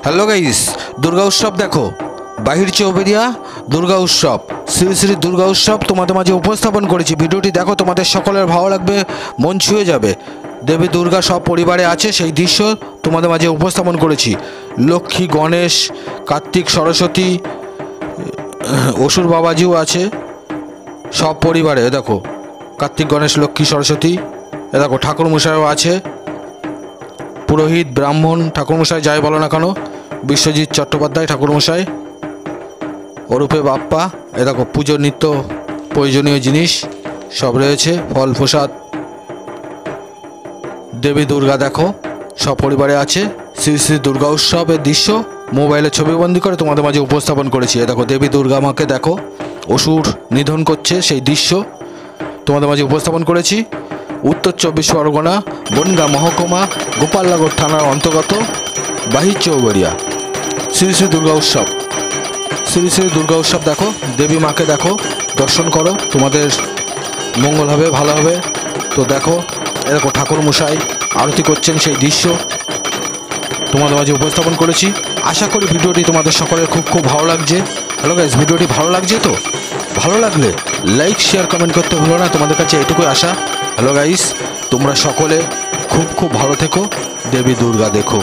Hello guys, Durga উৎসব দেখো, বাহির চৌবেরিয়া দুর্গা উৎসব, শ্রী শ্রী দুর্গা উৎসব তোমাদের মাঝে উপস্থাপন করেছি। ভিডিওটি দেখো, তোমাদের সকলের ভালো লাগবে, মন ছুঁয়ে যাবে। দেবী দুর্গা সব পরিবারে আছে, সেই দৃশ্য তোমাদের মাঝে উপস্থাপন করেছি। লক্ষ্মী, গণেশ, কার্তিক, সরস্বতী, অসুর বাবাজিও আছে সব পরিবারে। দেখো কার্তিক, গণেশ, লক্ষ্মী, সরস্বতী। দেখো ঠাকুরমশাইও আছে, পুরোহিত, ব্রাহ্মণ, ঠাকুরমশাই যাই বলো না কেন, বিশ্বজিৎ চট্টোপাধ্যায় ঠাকুরমশাই ওরূপে বাপ্পা। দেখো পুজোর নিত্য প্রয়োজনীয় জিনিস সব রয়েছে, ফল প্রসাদ। দেবী দুর্গা দেখো সব পরিবারে আছে। শ্রী শ্রী দুর্গা উৎসবের দৃশ্য মোবাইলে ছবিবন্দি করে তোমাদের মাঝে উপস্থাপন করেছি। দেখো দেবী দুর্গা মাকে দেখো, অসুর নিধন করছে সেই দৃশ্য তোমাদের মাঝে উপস্থাপন করেছি। উত্তর 24 পরগনা, বনগাঁ মহকুমা, গোপালনগর থানার অন্তর্গত বাহির চৌবেরিয়া শ্রী শ্রী দুর্গা উৎসব। শ্রী শ্রী দুর্গা উৎসব দেখো, দেবী মাকে দেখো, দর্শন করো, তোমাদের মঙ্গল হবে, ভালো হবে। তো দেখো দেখো ঠাকুরমশাই আরতি করছেন, সেই দৃশ্য তোমাদের মাঝে উপস্থাপন করেছি। আশা করি ভিডিওটি তোমাদের সকলের খুব ভালো লাগছে। হ্যালো গাইস, ভিডিওটি ভালো লাগছে তো? ভালো লাগলে লাইক, শেয়ার, কমেন্ট করতে ভুলো না, তোমাদের কাছে এটুকুই আশা। হ্যালো গাইস, তোমরা সকলে খুব ভালো থেকো, দেবী দুর্গা দেখো।